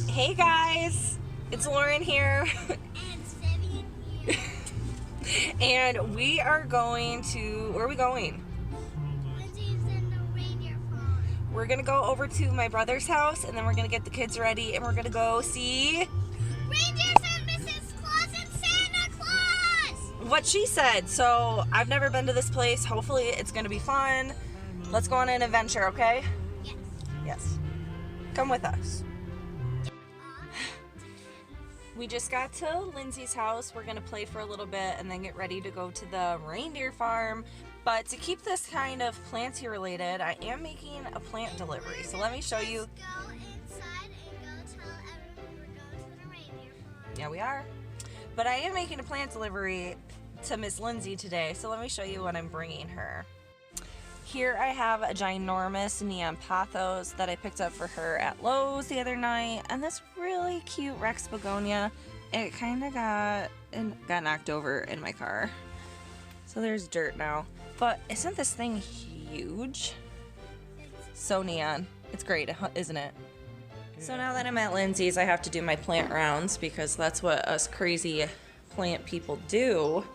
Hey guys, it's Lauren here. And we are going to, where are we going? We're gonna go over to my brother's house and then we're gonna get the kids ready and we're gonna go see Reindeers and Mrs. Claus and Santa Claus! what she said. So I've never been to this place. Hopefully it's gonna be fun. Let's go on an adventure, okay? Yes. Yes. Come with us. We just got to Lindsay's house. We're gonna play for a little bit and then get ready to go to the reindeer farm. But to keep this kind of planty related, I am making a plant delivery. So let me show you. Let's go inside and go tell everyone we're going to the reindeer farm. Yeah, we are. But I am making a plant delivery to Miss Lindsay today. So let me show you what I'm bringing her. Here I have a ginormous neon pothos that I picked up for her at Lowe's the other night, and this really cute Rex begonia. It kind of got knocked over in my car, so there's dirt now. But isn't this thing huge? So neon. It's great, isn't it? So now that I'm at Lindsay's, I have to do my plant rounds because that's what us crazy plant people do.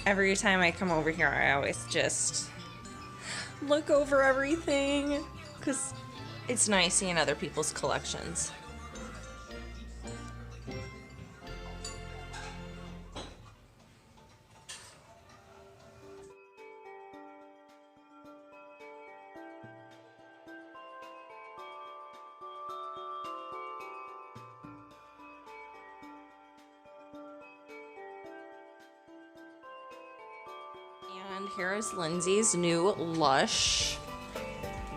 Every time I come over here, I always just look over everything because it's nice seeing other people's collections. And here is Lindsay's new Lush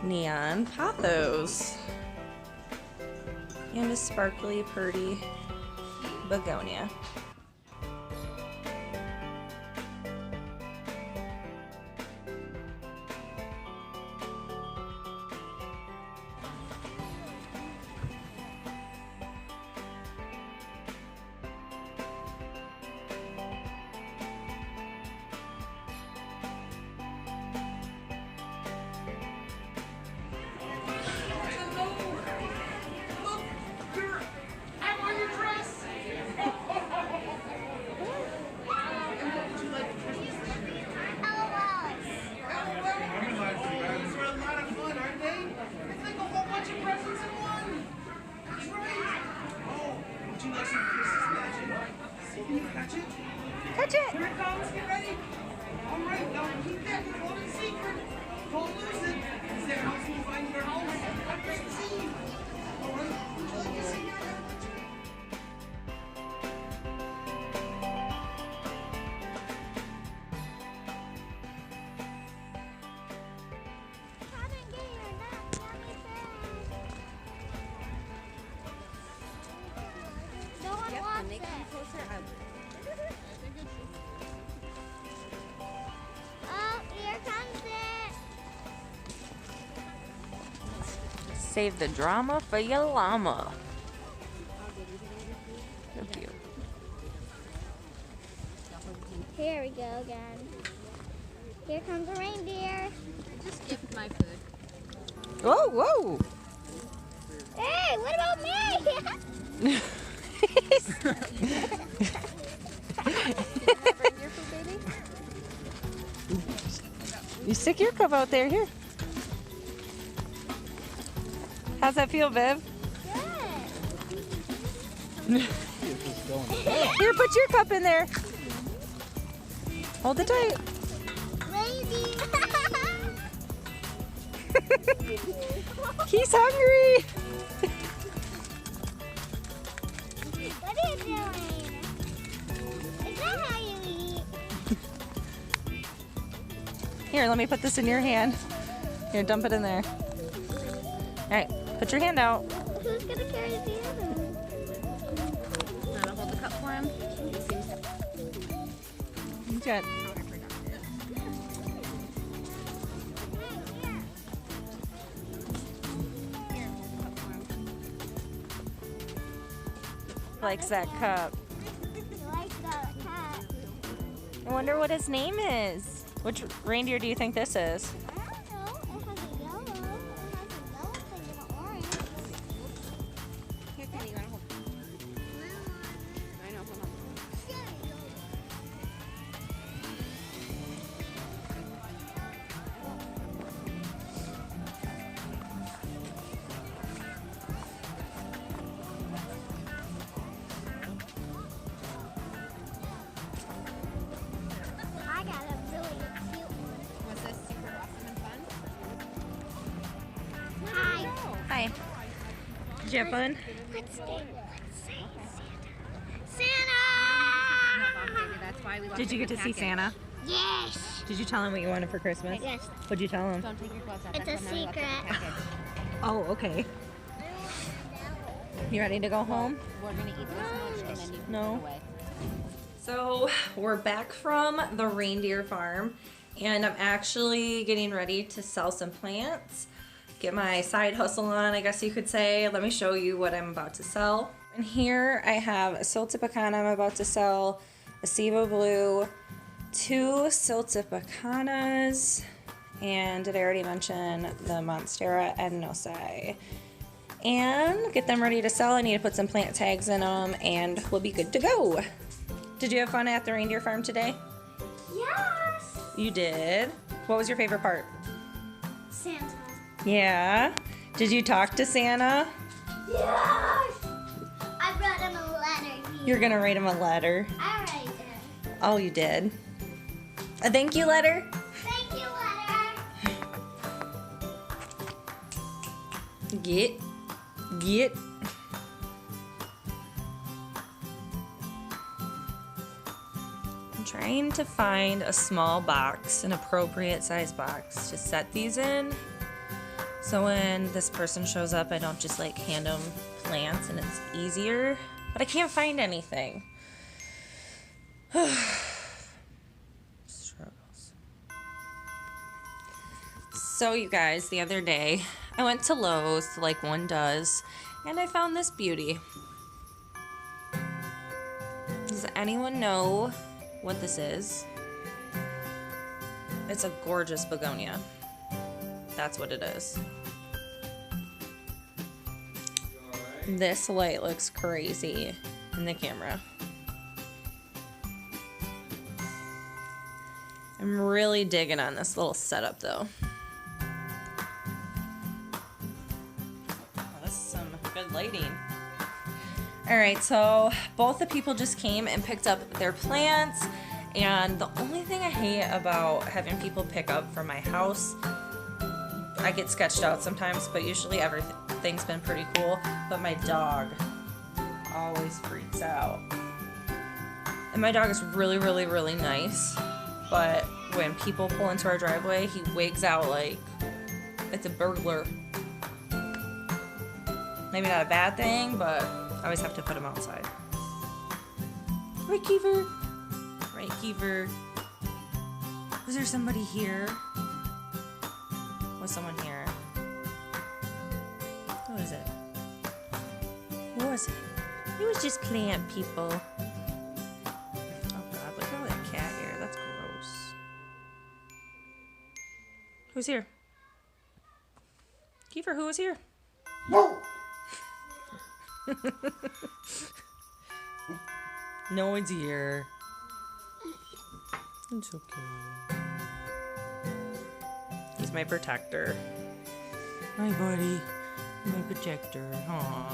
neon pothos. And a sparkly, pretty begonia. Catch it! Here it comes, get ready. All right, now keep that, hold it secret. Don't lose it. Is there else you find your house? On Christmas Eve. All right, would you like to see your adventure? No one wants it. Oh, here comes it. Save the drama for your llama. So cute. Here we go again. Here comes a reindeer. I just skipped my food. Whoa, whoa! Hey, what about me? Bring your food, baby. You stick your cup out there, here. How's that feel, Viv? Good. Here, put your cup in there. Hold it tight. Reindeer. He's hungry. What are you doing? Is that how you eat? Here, let me put this in your hand. Here, dump it in there. All right, put your hand out. Who's gonna carry the other? Want to hold the cup for him? Good. Likes that cup. I like that cat. I wonder what his name is. Which reindeer do you think this is? I don't know. It has a yellow. It has a yellow thing and an orange. you have fun? Let's say Santa. Baby, that's why we left Did you it get in to the see package. Santa? Yes. Did you tell him what you wanted for Christmas? Yes. What'd you tell him? Don't take your clothes off. It's That's a why we left it in the secret. package. Oh, okay. You ready to go home? We're gonna eat this much and then you can No. put it away. So we're back from the reindeer farm, and I'm actually getting ready to sell some plants. Get my side hustle on, I guess you could say. Let me show you what I'm about to sell. And here I have a Siltipacana I'm about to sell, a Cevo Blue, 2 Siltipacanas, and did I already mention the Monstera Ednosai? And get them ready to sell. I need to put some plant tags in them and we'll be good to go. Did you have fun at the reindeer farm today? Yes. You did. What was your favorite part? Santa. Yeah. Did you talk to Santa? Yes. I brought him a letter here. You're gonna write him a letter. I already did. Oh, you did. A thank you letter? Thank you, letter. Get. I'm trying to find a small box, an appropriate size box to set these in. So when this person shows up, I don't just like hand them plants and it's easier. But I can't find anything. Struggles. So you guys, the other day, I went to Lowe's, like one does, and I found this beauty. Does anyone know what this is? It's a gorgeous begonia. That's what it is. This light looks crazy in the camera. I'm really digging on this little setup though. This is some good lighting. Alright, so both the people just came and picked up their plants, and the only thing I hate about having people pick up from my house, I get sketched out sometimes, but usually everything's been pretty cool, but my dog always freaks out. And my dog is really, really, really nice, but when people pull into our driveway, he wigs out like it's a burglar. Maybe not a bad thing, but I always have to put him outside. Right, Kiefer? Right, Kiefer? Is there somebody here? Was someone here? Who is it? Who was it? It was just plant people. Oh god, look at all that cat hair. That's gross. Who's here? Kiefer, who was here? No one's here. It's okay. He's my protector. Hi, buddy. My protector. Aww.